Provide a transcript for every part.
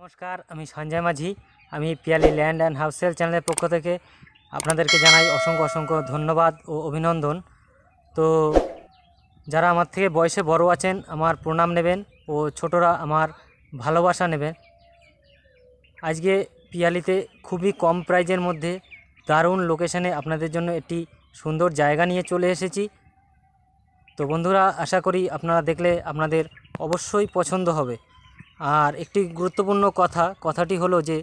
নমস্কার, আমি সঞ্জয় মাঝি। আমি Piyali land and house sale চ্যানেলের পক্ষ থেকে আপনাদেরকে জানাই অসংখ্য অসংখ্য ধন্যবাদ ও অভিনন্দন। তো যারা আমার থেকে বয়সে বড় আছেন আমার প্রণাম নেবেন ও ছোটরা আমার ভালোবাসা নেবেন। আজকে পিয়ালিতে খুবই কম প্রাইজের মধ্যে দারুণ লোকেশনে আপনাদের জন্য একটি সুন্দর জায়গা নিয়ে চলে এসেছি। তো বন্ধুরা, আশা করি আপনারা দেখলে আপনাদের অবশ্যই পছন্দ হবে। আর একটি গুরুত্বপূর্ণ কথাটি হলো যে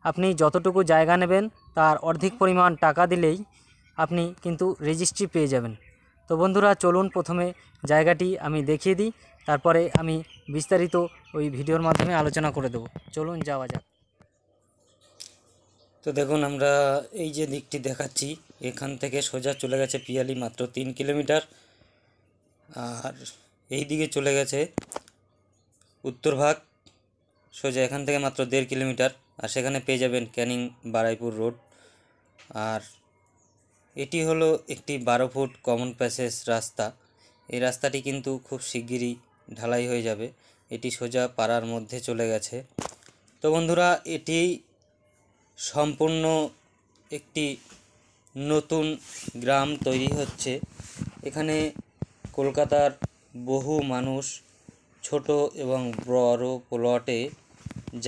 আপনি যতটুকু জায়গা নেবেন তার অর্ধেক পরিমাণ টাকা দিলেই আপনি কিন্তু রেজিস্ট্রি পেয়ে যাবেন। তো বন্ধুরা, চলুন প্রথমে জায়গাটি আমি দেখিয়ে দিই, তারপরে আমি বিস্তারিত ওই ভিডিওর মাধ্যমে আলোচনা করে দেব। চলুন যাওয়া যাক। তো দেখুন, আমরা এই যে দিকটি দেখাচ্ছি এখান থেকে সোজা চলে গেছে পিয়ালি মাত্র 3 কিলোমিটার, আর এই দিকে চলে গেছে উত্তর ভাগ সোজা এখান থেকে মাত্র 1.5 কিলোমিটার, আর সেখানে পেয়ে যাবেন ক্যানিং বারাইপুর রোড। আর এটি হলো একটি 12 ফুট কমন প্যাসেজ রাস্তা। এই রাস্তাটি কিন্তু খুব শিগগিরই ঢালাই হয়ে যাবে। এটি সোজা পাড়ার মধ্যে চলে গেছে। তো বন্ধুরা, এটি সম্পূর্ণ একটি নতুন গ্রাম তৈরি হচ্ছে। এখানে কলকাতার বহু মানুষ ছোট এবং বড় প্লটে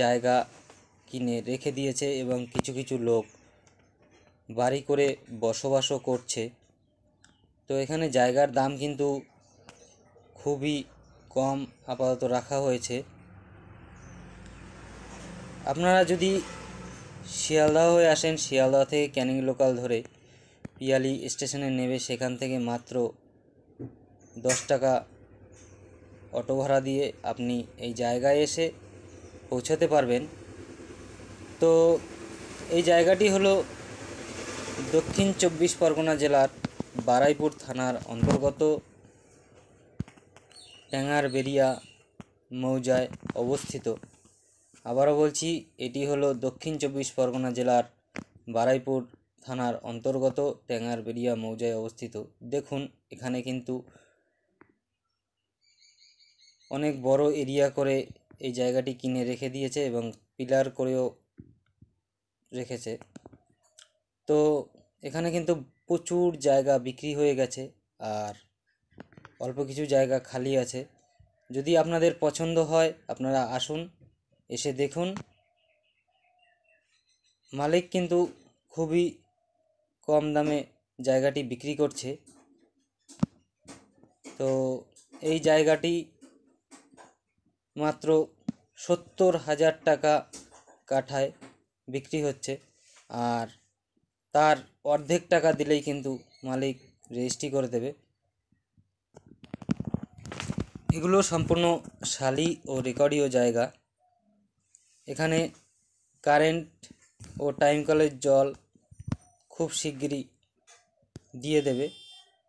জায়গা কিনে রেখে দিয়েছে এবং কিছু কিছু লোক বাড়ি করে বসবাসও করছে। তো এখানে জায়গার দাম কিন্তু খুবই কম আপাতত রাখা হয়েছে। আপনারা যদি শিয়ালদহ হয়ে আসেন, শিয়ালদহ থেকে ক্যানিং লোকাল ধরে পিয়ালি স্টেশনে নেমে সেখান থেকে মাত্র 10 টাকা অটো ভাড়া দিয়ে আপনি এই জায়গায় এসে পৌঁছাতে পারবেন। তো এই জায়গাটি হলো দক্ষিণ 24 পরগনা জেলার বারুইপুর থানার অন্তর্গত ট্যাঙ্গারবেরিয়া মৌজায় অবস্থিত। আবারও বলছি, এটি হলো দক্ষিণ 24 পরগনা জেলার বারুইপুর থানার অন্তর্গত ট্যাঙ্গারবেরিয়া মৌজায় অবস্থিত। দেখুন, এখানে কিন্তু অনেক বড় এরিয়া করে এই জায়গাটি কিনে রেখে দিয়েছে এবং পিলার করেও রেখেছে। তো এখানে কিন্তু প্রচুর জায়গা বিক্রি হয়ে গেছে আর অল্প কিছু জায়গা খালি আছে। যদি আপনাদের পছন্দ হয় আপনারা আসুন, এসে দেখুন। মালিক কিন্তু খুবই কম দামে জায়গাটি বিক্রি করছে। তো এই জায়গাটি মাত্র 70,000 টাকা কাঠায় বিক্রি হচ্ছে, আর তার অর্ধেক টাকা দিলেই কিন্তু মালিক রেজিস্ট্রি করে দেবে। এগুলো সম্পূর্ণ শালি ও রেকর্ডীয় জায়গা। এখানে কারেন্ট ও টাইম কলের জল খুব শিগগিরই দিয়ে দেবে।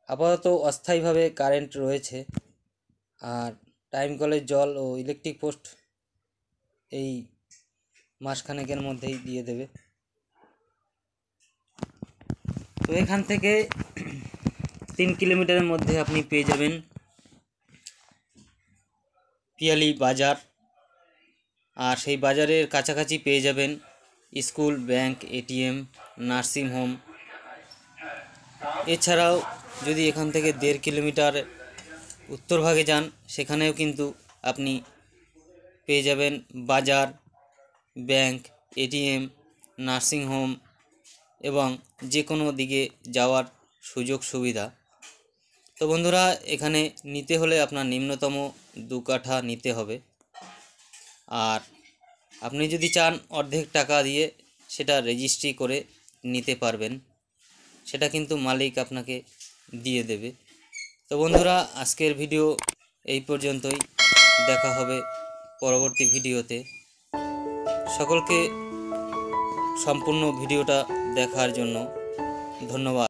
আপাতত অস্থায়ীভাবে কারেন্ট রয়েছে, আর টাইম কলের জল ও ইলেকট্রিক পোস্ট এই মাসখানেকের মধ্যেই দিয়ে দেবে। তো এখান থেকে 3 কিলোমিটারের মধ্যে আপনি পেয়ে যাবেন পিয়ালি বাজার, আর সেই বাজারের কাছাকাছি পেয়ে যাবেন school, bank, ATM, nursing home. এছাড়াও যদি এখান থেকে 1.5 কিলোমিটার উত্তর ভাগে যান, সেখানেও কিন্তু আপনি পেয়ে যাবেন বাজার, ব্যাংক, এটিএম, নার্সিং হোম এবং যে কোনো দিকে যাওয়ার সুযোগ সুবিধা। তো বন্ধুরা, এখানে নিতে হলে আপনার নিম্নতম 2 কাঠা নিতে হবে, আর আপনি যদি চান অর্ধেক টাকা দিয়ে সেটা রেজিস্ট্রি করে নিতে পারবেন, সেটা কিন্তু মালিক আপনাকে দিয়ে দেবে। তো বন্ধুরা, আজকের ভিডিও এই পর্যন্তই। দেখা হবে পরবর্তী ভিডিওতে। সকলকে সম্পূর্ণ ভিডিওটা দেখার জন্য ধন্যবাদ।